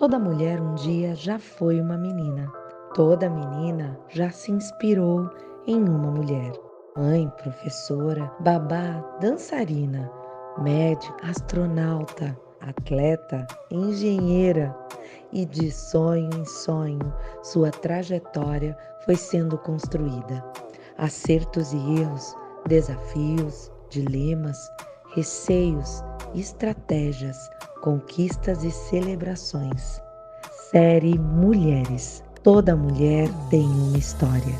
Toda mulher um dia já foi uma menina. Toda menina já se inspirou em uma mulher. Mãe, professora, babá, dançarina, médica, astronauta, atleta, engenheira. E de sonho em sonho, sua trajetória foi sendo construída. Acertos e erros, desafios, dilemas, receios, estratégias, conquistas e celebrações. Série Mulheres. Toda mulher tem uma história.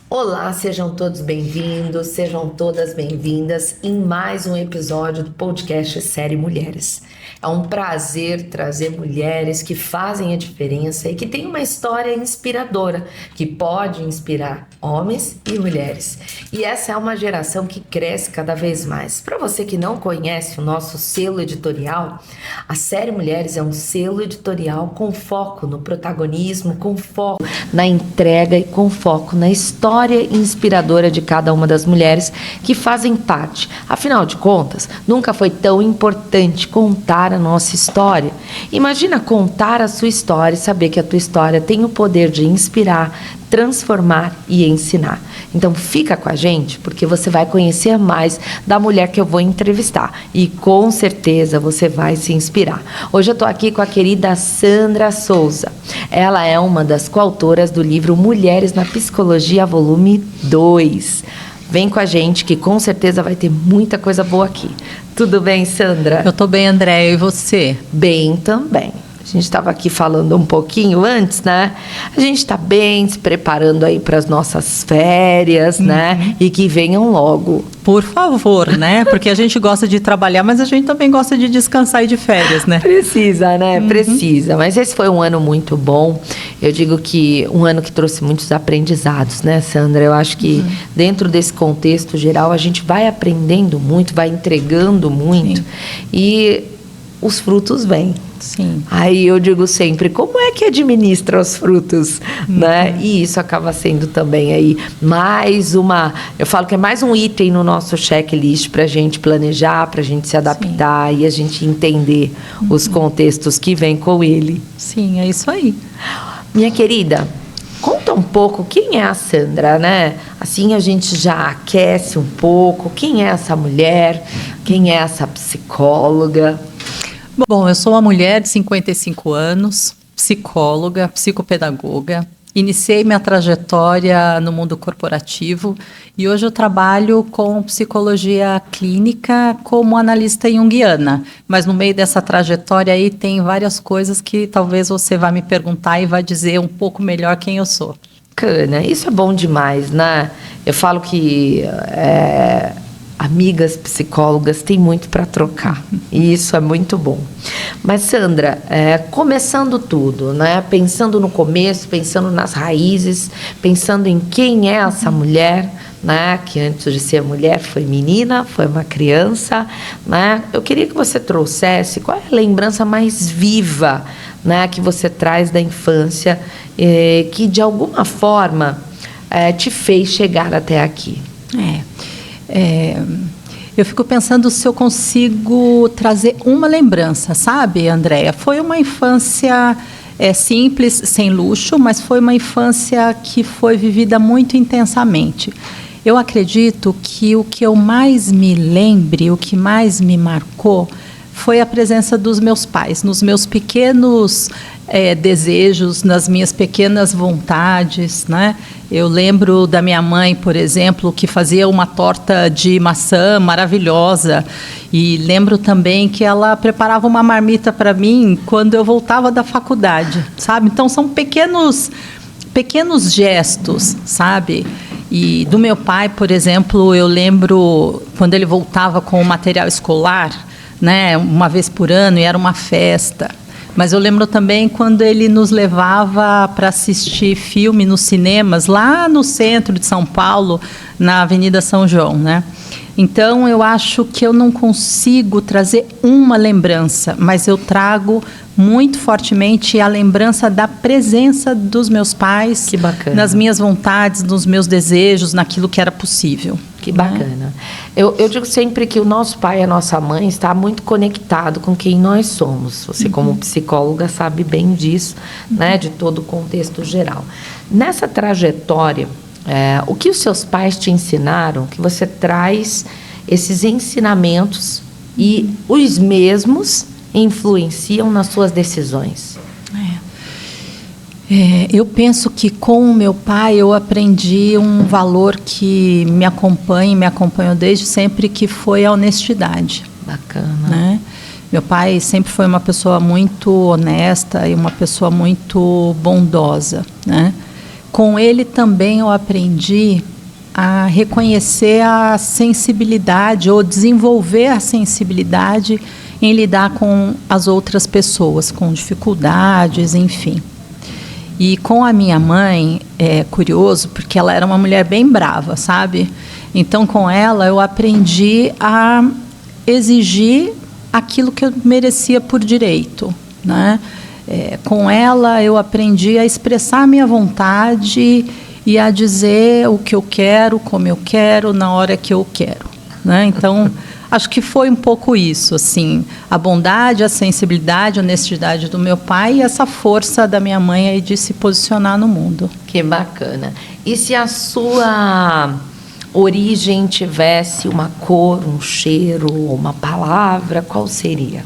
Olá, sejam todos bem-vindos, sejam todas bem-vindas em mais um episódio do podcast Série Mulheres. É um prazer trazer mulheres que fazem a diferença e que têm uma história inspiradora, que pode inspirar homens e mulheres. E essa é uma geração que cresce cada vez mais. Para você que não conhece o nosso selo editorial, a Série Mulheres é um selo editorial com foco no protagonismo, com foco na entrega e com foco na história inspiradora de cada uma das mulheres que fazem parte. Afinal de contas, nunca foi tão importante contar a nossa história. Imagina contar a sua história e saber que a tua história tem o poder de inspirar, transformar e ensinar. Então fica com a gente, porque você vai conhecer mais da mulher que eu vou entrevistar e com certeza você vai se inspirar. Hoje eu estou aqui com a querida Sandra Souza. Ela é uma das coautoras do livro Mulheres na Psicologia, volume 2. Vem com a gente que com certeza vai ter muita coisa boa aqui. Tudo bem, Sandra? Eu estou bem, Andréia, e você? Bem também. A gente estava aqui falando um pouquinho antes, né? A gente está bem se preparando aí para as nossas férias, né? E que venham logo. Por favor, né? Porque a gente gosta de trabalhar, mas a gente também gosta de descansar e de férias, né? Precisa, né? Precisa. Mas esse foi um ano muito bom. Eu digo que um ano que trouxe muitos aprendizados, né, Sandra? Eu acho que dentro desse contexto geral, a gente vai aprendendo muito, vai entregando muito. Sim. E os frutos vêm. Sim. Aí eu digo sempre, como é que administra os frutos, né? E isso acaba sendo também aí mais uma, eu falo que é mais um item no nosso checklist para a gente planejar, para a gente se adaptar e a gente entender os contextos que vêm com ele. Sim, é isso aí. Minha querida, conta um pouco quem é a Sandra, né? Assim a gente já aquece um pouco, quem é essa mulher, quem é essa psicóloga? Bom, eu sou uma mulher de 55 anos, psicóloga, psicopedagoga. Iniciei minha trajetória no mundo corporativo e hoje eu trabalho com psicologia clínica como analista junguiana. Mas no meio dessa trajetória aí tem várias coisas que talvez você vá me perguntar e vai dizer um pouco melhor quem eu sou. Bacana, isso é bom demais, né? Eu falo que amigas psicólogas têm muito para trocar e isso é muito bom. Mas Sandra, começando tudo, né? Pensando no começo, pensando nas raízes, pensando em quem é essa mulher, né? Que antes de ser mulher foi menina, foi uma criança, né? Eu queria que você trouxesse qual é a lembrança mais viva, né? Que você traz da infância, que de alguma forma te fez chegar até aqui. Eu fico pensando se eu consigo trazer uma lembrança, sabe, Andréia? Foi uma infância simples, sem luxo, mas foi uma infância que foi vivida muito intensamente. Eu acredito que o que eu mais me lembre, o que mais me marcou, foi a presença dos meus pais, nos meus pequenos desejos, nas minhas pequenas vontades, né? Eu lembro da minha mãe, por exemplo, que fazia uma torta de maçã maravilhosa e lembro também que ela preparava uma marmita para mim quando eu voltava da faculdade, sabe? Então são pequenos gestos, sabe? E do meu pai, por exemplo, eu lembro quando ele voltava com o material escolar, né, uma vez por ano, e era uma festa. Mas eu lembro também quando ele nos levava para assistir filme nos cinemas, lá no centro de São Paulo, na Avenida São João, né? Então, eu acho que eu não consigo trazer uma lembrança, mas eu trago muito fortemente a lembrança da presença dos meus pais. Que bacana. Nas minhas vontades, nos meus desejos, naquilo que era possível. Que bacana. Eu digo sempre que o nosso pai e a nossa mãe está muito conectado com quem nós somos. Você, como psicóloga, sabe bem disso, né, de todo o contexto geral. Nessa trajetória, o que os seus pais te ensinaram, que você traz esses ensinamentos e os mesmos influenciam nas suas decisões? Eu penso que com o meu pai eu aprendi um valor que me acompanhou desde sempre, que foi a honestidade. Bacana. Né? Meu pai sempre foi uma pessoa muito honesta e uma pessoa muito bondosa, né? Com ele também eu aprendi a reconhecer a sensibilidade ou desenvolver a sensibilidade em lidar com as outras pessoas, com dificuldades, enfim. E com a minha mãe, é curioso, porque ela era uma mulher bem brava, sabe? Então, com ela, eu aprendi a exigir aquilo que eu merecia por direito, né? Com ela, eu aprendi a expressar a minha vontade e a dizer o que eu quero, como eu quero, na hora que eu quero, né? Então, acho que foi um pouco isso, assim, a bondade, a sensibilidade, a honestidade do meu pai e essa força da minha mãe aí de se posicionar no mundo. Que bacana. E se a sua origem tivesse uma cor, um cheiro, uma palavra, qual seria?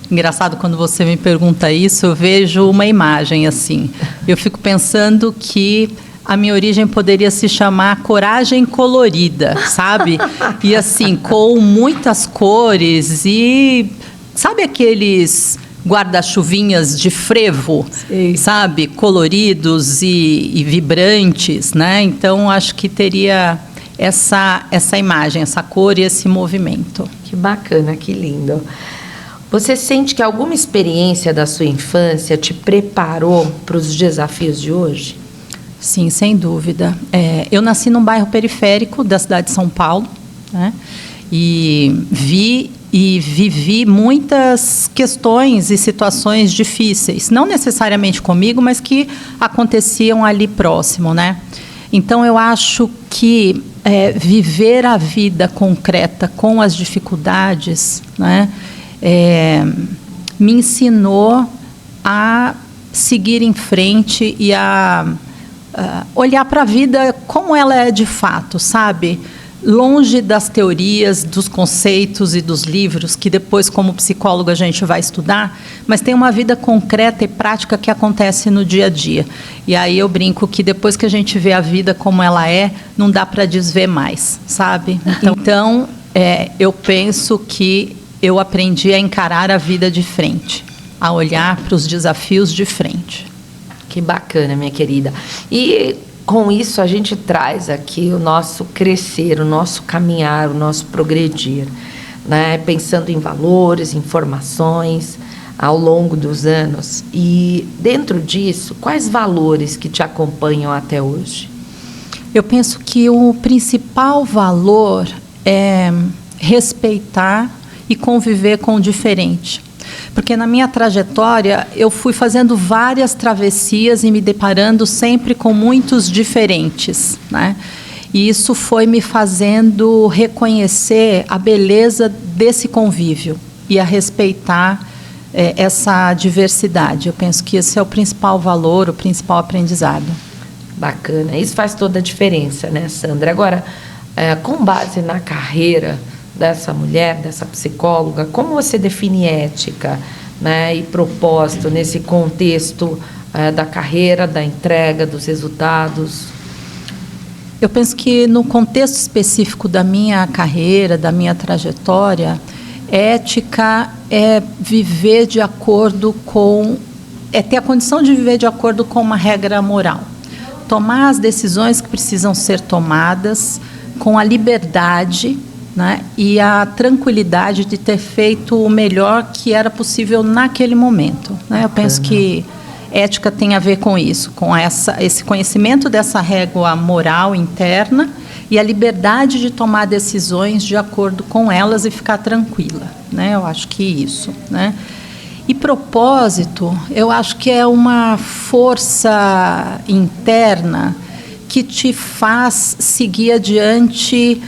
Engraçado, quando você me pergunta isso, eu vejo uma imagem assim. Eu fico pensando que a minha origem poderia se chamar Coragem Colorida, sabe? E assim, com muitas cores e... Sabe aqueles guarda-chuvinhas de frevo, sabe? Coloridos e vibrantes, né? Então, acho que teria essa imagem, essa cor e esse movimento. Que bacana, que lindo. Você sente que alguma experiência da sua infância te preparou para os desafios de hoje? Sim, sem dúvida. Eu nasci num bairro periférico da cidade de São Paulo, né? E vivi muitas questões e situações difíceis, não necessariamente comigo, mas que aconteciam ali próximo, né? Então, eu acho que viver a vida concreta com as dificuldades, né, me ensinou a seguir em frente e a olhar para a vida como ela é de fato, sabe? Longe das teorias, dos conceitos e dos livros, que depois, como psicólogo, a gente vai estudar, mas tem uma vida concreta e prática que acontece no dia a dia. E aí eu brinco que depois que a gente vê a vida como ela é, não dá para desver mais, sabe? Então, eu penso que eu aprendi a encarar a vida de frente, a olhar para os desafios de frente. Que bacana, minha querida. E com isso a gente traz aqui o nosso crescer, o nosso caminhar, o nosso progredir, né? Pensando em valores, informações ao longo dos anos. E dentro disso, quais valores que te acompanham até hoje? Eu penso que o principal valor é respeitar e conviver com o diferente. Porque na minha trajetória eu fui fazendo várias travessias e me deparando sempre com muitos diferentes, né? E isso foi me fazendo reconhecer a beleza desse convívio e a respeitar essa diversidade. Eu penso que esse é o principal valor, o principal aprendizado. Bacana. Isso faz toda a diferença, né, Sandra? Agora, com base na carreira dessa mulher, dessa psicóloga, como você define ética, né, e propósito nesse contexto da carreira, da entrega, dos resultados? Eu penso que no contexto específico da minha carreira, da minha trajetória, ética é viver de acordo com... ter a condição de viver de acordo com uma regra moral. Tomar as decisões que precisam ser tomadas com a liberdade, né, e a tranquilidade de ter feito o melhor que era possível naquele momento, né? Eu penso que ética tem a ver com isso, com esse conhecimento dessa régua moral interna e a liberdade de tomar decisões de acordo com elas e ficar tranquila, né? Eu acho que isso, né? E propósito, eu acho que é uma força interna que te faz seguir adiante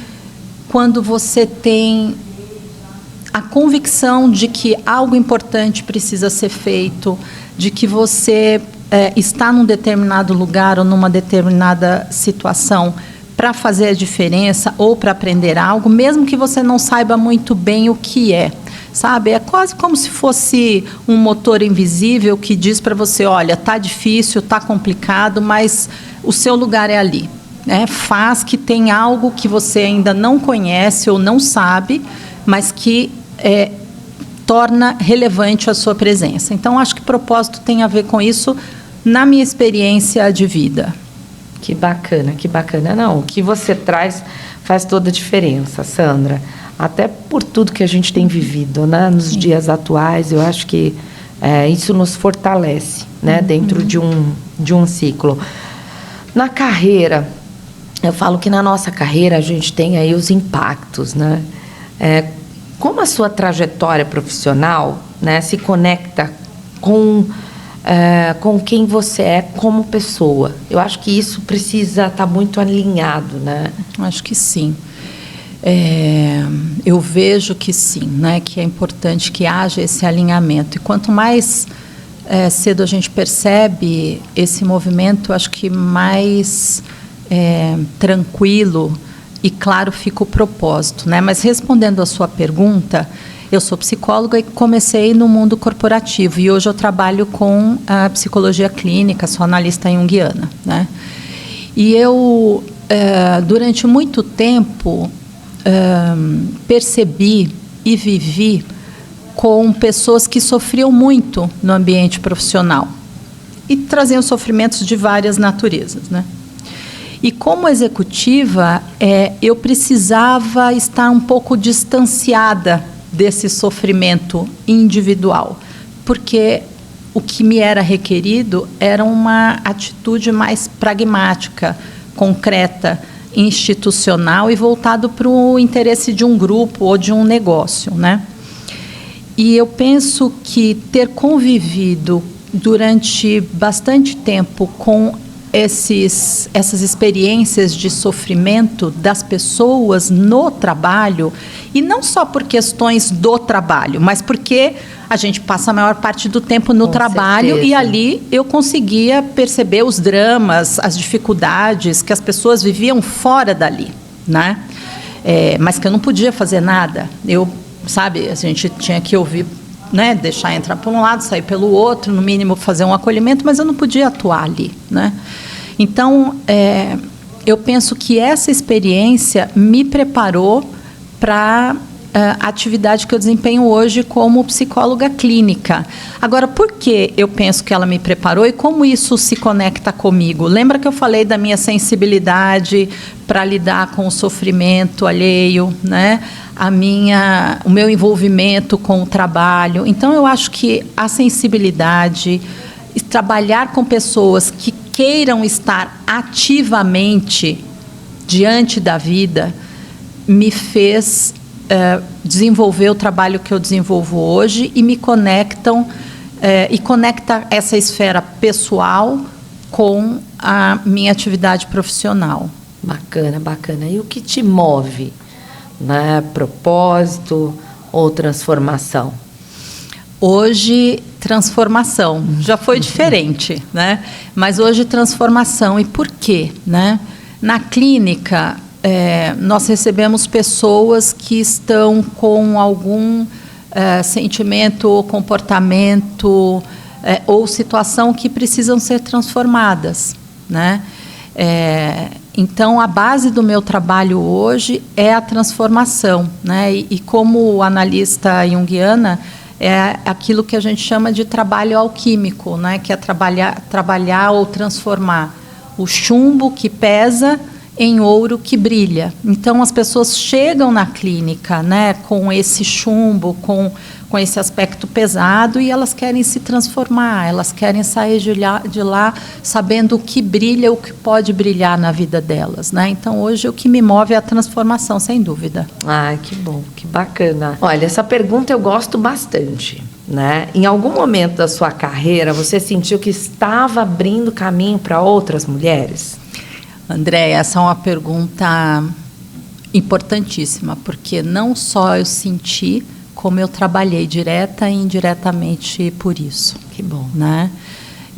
quando você tem a convicção de que algo importante precisa ser feito, de que você está num determinado lugar ou numa determinada situação para fazer a diferença ou para aprender algo, mesmo que você não saiba muito bem o que é. Sabe, é quase como se fosse um motor invisível que diz para você, olha, tá difícil, tá complicado, mas o seu lugar é ali, né? Faz que tem algo que você ainda não conhece ou não sabe, mas que torna relevante a sua presença. Então, acho que propósito tem a ver com isso na minha experiência de vida. Que bacana, que bacana. Não, o que você traz faz toda a diferença, Sandra. Até por tudo que a gente tem vivido, né, nos dias atuais, eu acho que isso nos fortalece, né, dentro de um ciclo. Na carreira, eu falo que na nossa carreira a gente tem aí os impactos, né? Como a sua trajetória profissional, né, se conecta com quem você é como pessoa? Eu acho que isso precisa estar muito alinhado, né? Acho que sim. Eu vejo que sim, né, que é importante que haja esse alinhamento. E quanto mais cedo a gente percebe esse movimento, acho que mais tranquilo e claro fica o propósito, né? Mas respondendo a sua pergunta, eu sou psicóloga e comecei no mundo corporativo e hoje eu trabalho com a psicologia clínica, sou analista junguiana, né? E eu, durante muito tempo, percebi e vivi com pessoas que sofriam muito no ambiente profissional e traziam sofrimentos de várias naturezas, né? E como executiva, eu precisava estar um pouco distanciada desse sofrimento individual, porque o que me era requerido era uma atitude mais pragmática, concreta, institucional e voltado para o interesse de um grupo ou de um negócio, né? E eu penso que ter convivido durante bastante tempo com essas experiências de sofrimento das pessoas no trabalho, e não só por questões do trabalho, mas porque a gente passa a maior parte do tempo no trabalho, certeza. E ali eu conseguia perceber os dramas, as dificuldades que as pessoas viviam fora dali, né? Mas que eu não podia fazer nada. A gente tinha que ouvir, né, deixar entrar por um lado, sair pelo outro, no mínimo fazer um acolhimento, mas eu não podia atuar ali, né? Então, eu penso que essa experiência me preparou para a atividade que eu desempenho hoje como psicóloga clínica. Agora, por que eu penso que ela me preparou e como isso se conecta comigo? Lembra que eu falei da minha sensibilidade para lidar com o sofrimento alheio, né? O meu envolvimento com o trabalho. Então, eu acho que a sensibilidade, trabalhar com pessoas que queiram estar ativamente diante da vida, me fez desenvolver o trabalho que eu desenvolvo hoje e me conecta essa esfera pessoal com a minha atividade profissional. Bacana, bacana. E o que te move? Né? Propósito ou transformação? Hoje, transformação. Já foi diferente, né? Mas hoje, transformação. E por quê? Né? Na clínica, nós recebemos pessoas que estão com algum sentimento ou comportamento ou situação que precisam ser transformadas, né? Então, a base do meu trabalho hoje é a transformação, né? E como analista junguiana, é aquilo que a gente chama de trabalho alquímico, né? Que é trabalhar ou transformar o chumbo que pesa em ouro que brilha. Então, as pessoas chegam na clínica, né, com esse chumbo, com esse aspecto pesado, e elas querem se transformar, elas querem sair de lá sabendo o que brilha, o que pode brilhar na vida delas, né? Então, hoje, o que me move é a transformação, sem dúvida. Ai, que bom, que bacana. Olha, essa pergunta eu gosto bastante, né? Em algum momento da sua carreira, você sentiu que estava abrindo caminho para outras mulheres? André, essa é uma pergunta importantíssima, porque não só eu senti, como eu trabalhei direta e indiretamente por isso. Que bom. Né?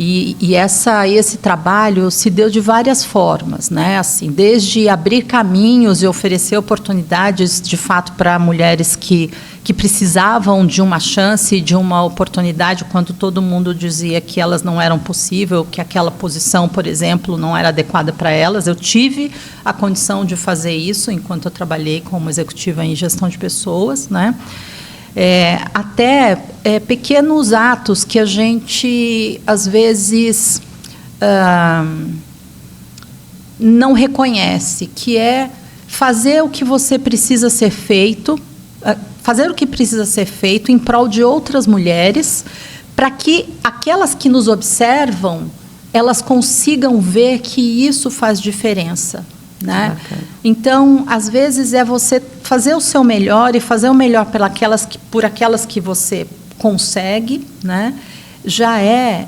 E esse trabalho se deu de várias formas, né? Assim, desde abrir caminhos e oferecer oportunidades, de fato, para mulheres que precisavam de uma chance, de uma oportunidade, quando todo mundo dizia que elas não eram possível, que aquela posição, por exemplo, não era adequada para elas. Eu tive a condição de fazer isso enquanto eu trabalhei como executiva em gestão de pessoas, né? Até pequenos atos que a gente, às vezes, não reconhece, que é fazer o que você precisa ser feito, fazer o que precisa ser feito em prol de outras mulheres, para que aquelas que nos observam, elas consigam ver que isso faz diferença. Né? Então, às vezes, é você fazer o seu melhor e fazer o melhor por aquelas que você consegue, né? Já é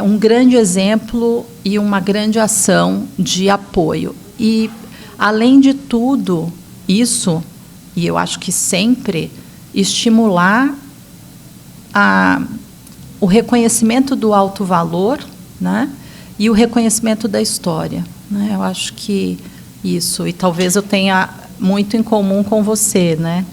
um grande exemplo e uma grande ação de apoio. E, além de tudo isso, e eu acho que sempre, estimular o reconhecimento do alto valor, né? E o reconhecimento da história, né? Eu acho que isso, e talvez eu tenha muito em comum com você, né?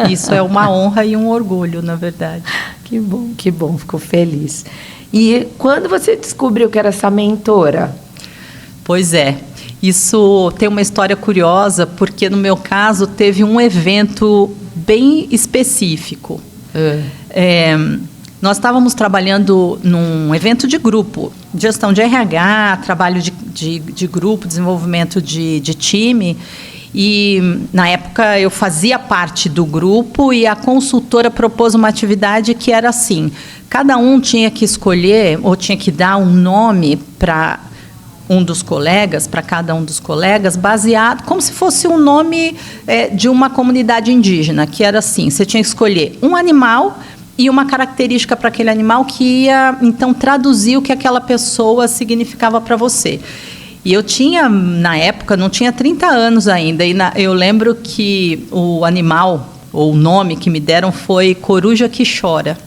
Isso é uma honra e um orgulho, na verdade. Que bom, fico feliz. E quando você descobriu que era essa mentora? Pois é, isso tem uma história curiosa, porque no meu caso teve um evento bem específico. Nós estávamos trabalhando num evento de grupo, gestão de RH, trabalho de grupo, desenvolvimento de time. E, na época, eu fazia parte do grupo e a consultora propôs uma atividade que era assim: cada um tinha que escolher ou tinha que dar um nome para um dos colegas, para cada um dos colegas, baseado como se fosse um nome de uma comunidade indígena, que era assim: você tinha que escolher um animal e uma característica para aquele animal que ia, então, traduzir o que aquela pessoa significava para você. E eu tinha, na época, não tinha 30 anos ainda, e eu lembro que o animal, ou o nome que me deram, foi coruja que chora.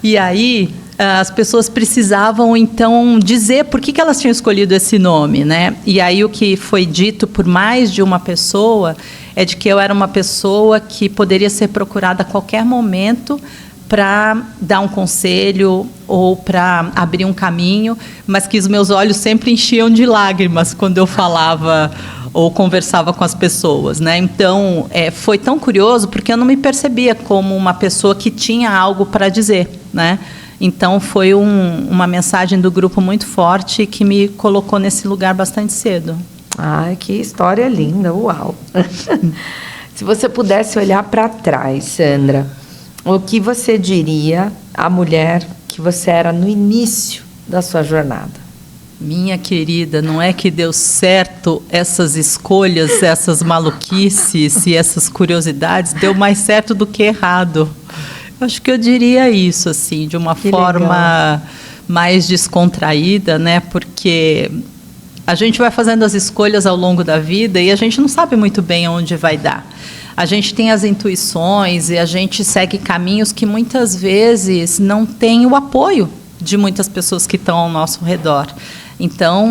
E aí, as pessoas precisavam, então, dizer por que elas tinham escolhido esse nome, né? E aí, o que foi dito por mais de uma pessoa é de que eu era uma pessoa que poderia ser procurada a qualquer momento para dar um conselho ou para abrir um caminho, mas que os meus olhos sempre enchiam de lágrimas quando eu falava ou conversava com as pessoas, né? Então, foi tão curioso, porque eu não me percebia como uma pessoa que tinha algo para dizer, né? Então, foi uma mensagem do grupo muito forte que me colocou nesse lugar bastante cedo. Ai, que história linda, uau! Se você pudesse olhar para trás, Sandra, o que você diria à mulher que você era no início da sua jornada? Minha querida, não é que deu certo essas escolhas, essas maluquices e essas curiosidades, deu mais certo do que errado. Acho que eu diria isso, assim, de uma forma mais descontraída, né? Porque a gente vai fazendo as escolhas ao longo da vida e a gente não sabe muito bem aonde vai dar. A gente tem as intuições e a gente segue caminhos que muitas vezes não tem o apoio de muitas pessoas que estão ao nosso redor. Então,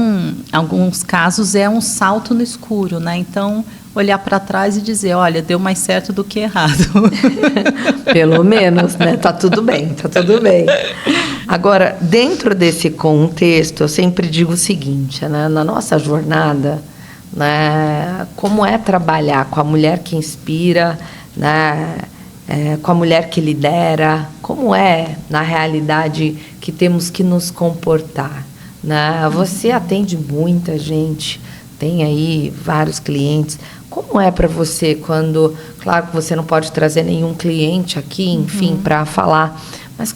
em alguns casos, é um salto no escuro, né? Então, olhar para trás e dizer, olha, deu mais certo do que errado. Pelo menos, né? Tá tudo bem, tá tudo bem. Agora, dentro desse contexto, eu sempre digo o seguinte, né? Na nossa jornada, né, como é trabalhar com a mulher que inspira, né, com a mulher que lidera, como é, na realidade, que temos que nos comportar, né? Você atende muita gente, tem aí vários clientes. Como é para você quando... Claro que você não pode trazer nenhum cliente aqui, enfim, para falar. Mas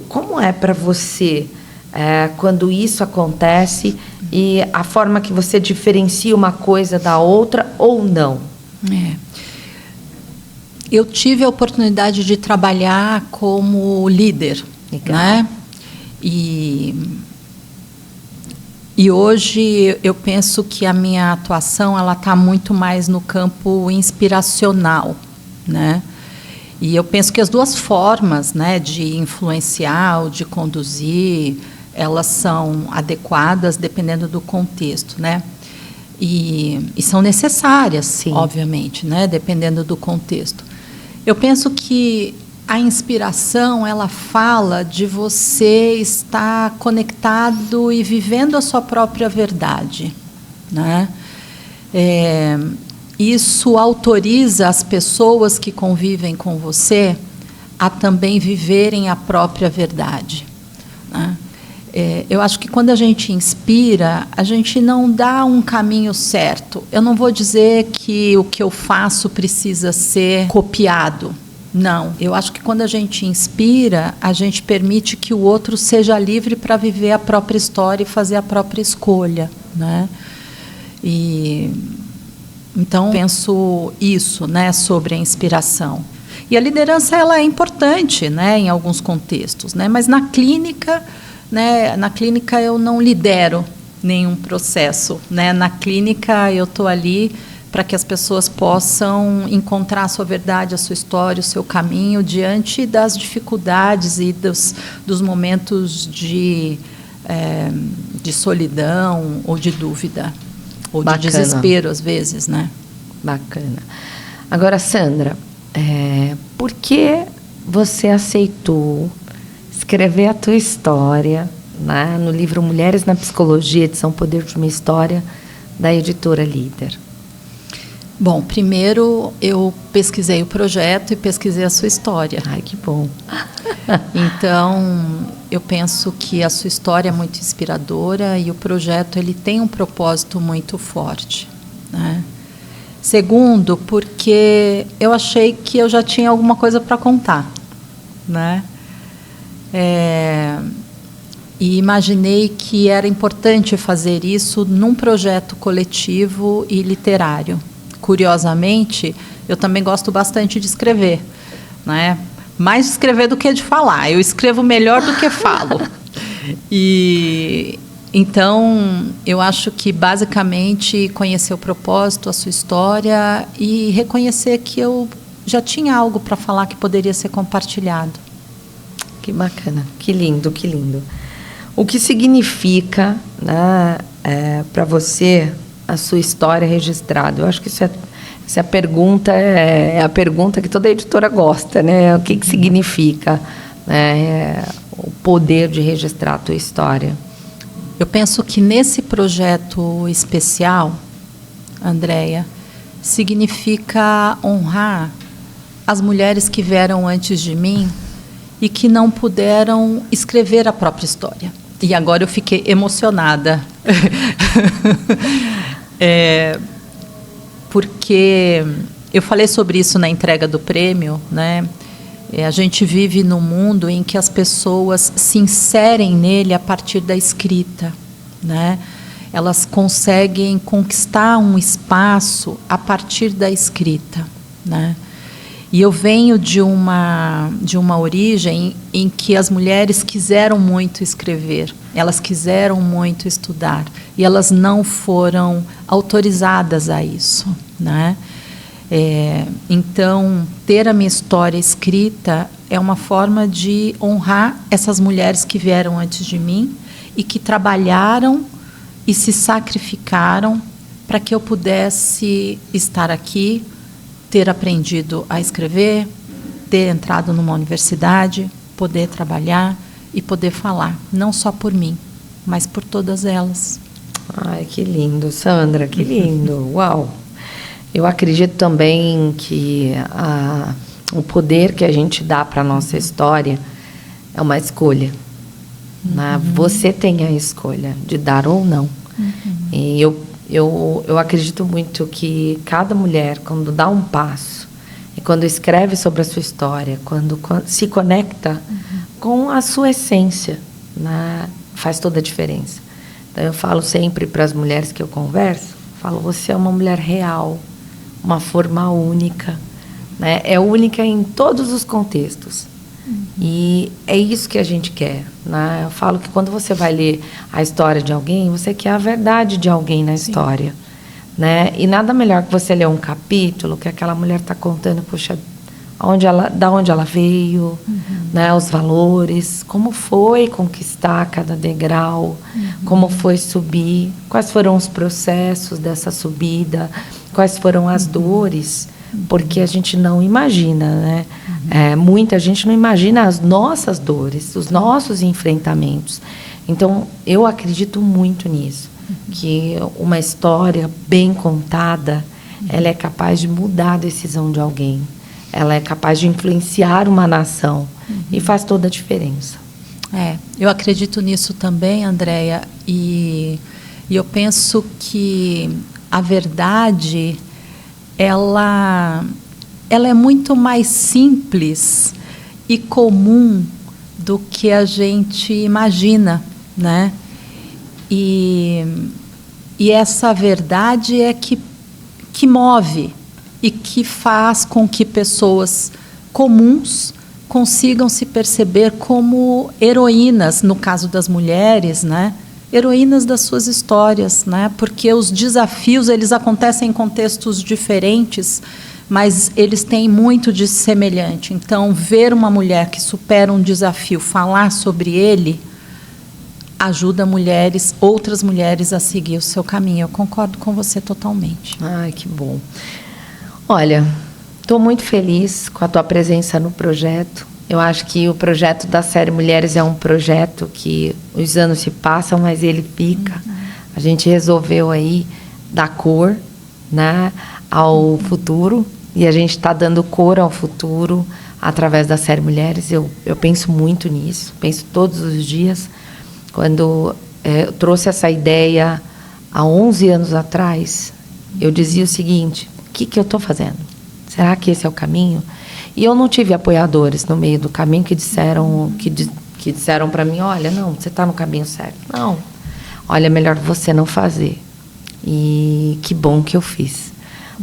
como é para você quando isso acontece e a forma que você diferencia uma coisa da outra ou não? Eu tive a oportunidade de trabalhar como líder, né? E hoje eu penso que a minha atuação ela está muito mais no campo inspiracional, né? E eu penso que as duas formas, né, de influenciar ou de conduzir, elas são adequadas dependendo do contexto, né? E são necessárias, sim, obviamente, né, dependendo do contexto. Eu penso que a inspiração, ela fala de você estar conectado e vivendo a sua própria verdade, né? Isso autoriza as pessoas que convivem com você a também viverem a própria verdade, né? Eu acho que quando a gente inspira, a gente não dá um caminho certo. Eu não vou dizer que o que eu faço precisa ser copiado. Não, eu acho que quando a gente inspira, a gente permite que o outro seja livre para viver a própria história e fazer a própria escolha, né? Então, penso isso, né, sobre a inspiração. E a liderança ela é importante, né, em alguns contextos, né? Mas na clínica, né, eu não lidero nenhum processo, né? Na clínica eu estou ali para que as pessoas possam encontrar a sua verdade, a sua história, o seu caminho diante das dificuldades e dos momentos de solidão ou de dúvida, ou de desespero, às vezes, né? Bacana. Agora, Sandra, por que você aceitou escrever a tua história, né, no livro Mulheres na Psicologia, edição Poder de uma História, da editora Líder? Bom, primeiro eu pesquisei o projeto e pesquisei a sua história. Ai, que bom. Então, eu penso que a sua história é muito inspiradora e o projeto ele tem um propósito muito forte, né? Segundo, porque eu achei que eu já tinha alguma coisa para contar, né? E imaginei que era importante fazer isso num projeto coletivo e literário. Curiosamente, eu também gosto bastante de escrever, né? Mais de escrever do que de falar. Eu escrevo melhor do que falo. Então, eu acho que, basicamente, conhecer o propósito, a sua história e reconhecer que eu já tinha algo para falar que poderia ser compartilhado. Que bacana, que lindo, que lindo. O que significa, né, para você a sua história registrada? Eu acho que essa pergunta é a pergunta que toda editora gosta, né? O que significa, né, o poder de registrar a tua história? Eu penso que nesse projeto especial, Andréia, significa honrar as mulheres que vieram antes de mim e que não puderam escrever a própria história. E agora eu fiquei emocionada. Porque eu falei sobre isso na entrega do prêmio, né? A gente vive num mundo em que as pessoas se inserem nele a partir da escrita, né? Elas conseguem conquistar um espaço a partir da escrita, né? E eu venho de uma origem em que as mulheres quiseram muito escrever, elas quiseram muito estudar, e elas não foram autorizadas a isso, né? Então, ter a minha história escrita é uma forma de honrar essas mulheres que vieram antes de mim e que trabalharam e se sacrificaram para que eu pudesse estar aqui, ter aprendido a escrever, ter entrado numa universidade, poder trabalhar e poder falar, não só por mim, mas por todas elas. Ai, que lindo, Sandra, que lindo. Uau! Eu acredito também que o poder que a gente dá para a nossa história é uma escolha. Né? Você tem a escolha de dar ou não. E eu Eu acredito muito que cada mulher, quando dá um passo, e quando escreve sobre a sua história, quando se conecta com a sua essência, né, faz toda a diferença. Então, eu falo sempre para as mulheres que eu converso, falo, você é uma mulher real, uma forma única, né? É única em todos os contextos. E é isso que a gente quer, né? Eu falo que quando você vai ler a história de alguém, você quer a verdade de alguém na história, né? E nada melhor que você ler um capítulo que aquela mulher está contando, poxa, da onde ela veio, né? Os valores, como foi conquistar cada degrau, como foi subir, quais foram os processos dessa subida, quais foram as dores, porque a gente não imagina, né? Muita gente não imagina as nossas dores, os nossos enfrentamentos. Então, eu acredito muito nisso, que uma história bem contada, ela é capaz de mudar a decisão de alguém, ela é capaz de influenciar uma nação e faz toda a diferença. Eu acredito nisso também, Andréia, e eu penso que a verdade, ela é muito mais simples e comum do que a gente imagina, né? E essa verdade é que move e que faz com que pessoas comuns consigam se perceber como heroínas, no caso das mulheres, né? Heroínas das suas histórias, né? Porque os desafios, eles acontecem em contextos diferentes, mas eles têm muito de semelhante. Então, ver uma mulher que supera um desafio, falar sobre ele, ajuda outras mulheres a seguir o seu caminho. Eu concordo com você totalmente. Ai, que bom. Olha, estou muito feliz com a tua presença no projeto. Eu acho que o projeto da série Mulheres é um projeto que os anos se passam, mas ele fica. A gente resolveu aí dar cor, né, ao futuro, e a gente está dando cor ao futuro através da série Mulheres. Eu penso muito nisso, penso todos os dias. Quando eu trouxe essa ideia há 11 anos atrás, eu dizia o seguinte: o que eu estou fazendo? Será que esse é o caminho? E eu não tive apoiadores no meio do caminho que disseram para mim, olha, não, você está no caminho certo. Não, olha, é melhor você não fazer. E que bom que eu fiz,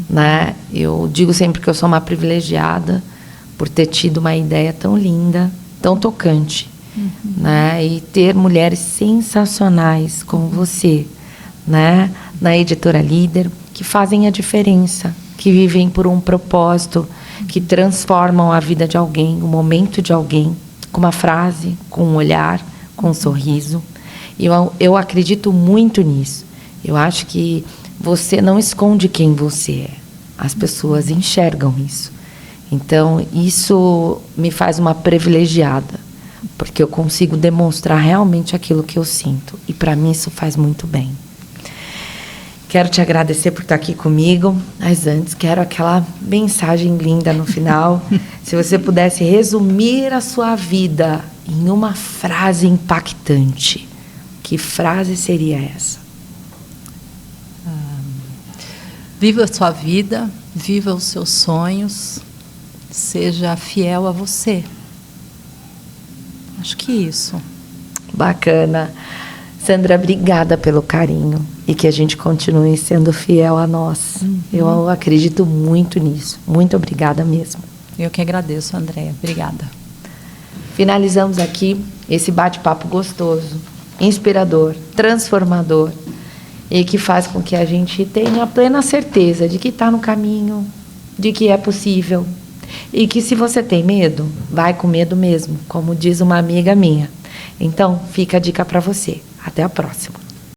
né? Eu digo sempre que eu sou uma privilegiada por ter tido uma ideia tão linda, tão tocante, né? E ter mulheres sensacionais como você, né? Na Editora Líder, que fazem a diferença, que vivem por um propósito, que transformam a vida de alguém, o momento de alguém, com uma frase, com um olhar, com um sorriso. E eu acredito muito nisso. Eu acho que você não esconde quem você é. As pessoas enxergam isso. Então, isso me faz uma privilegiada, porque eu consigo demonstrar realmente aquilo que eu sinto. E, para mim, isso faz muito bem. Quero te agradecer por estar aqui comigo, mas antes quero aquela mensagem linda no final. Se você pudesse resumir a sua vida em uma frase impactante, que frase seria essa? Viva a sua vida, viva os seus sonhos, seja fiel a você. Acho que isso. Bacana. Sandra, obrigada pelo carinho e que a gente continue sendo fiel a nós. Eu acredito muito nisso. Muito obrigada mesmo. Eu que agradeço, Andréia. Obrigada. Finalizamos aqui esse bate-papo gostoso, inspirador, transformador e que faz com que a gente tenha a plena certeza de que está no caminho, de que é possível e que se você tem medo, vai com medo mesmo, como diz uma amiga minha. Então, fica a dica para você. Até a próxima.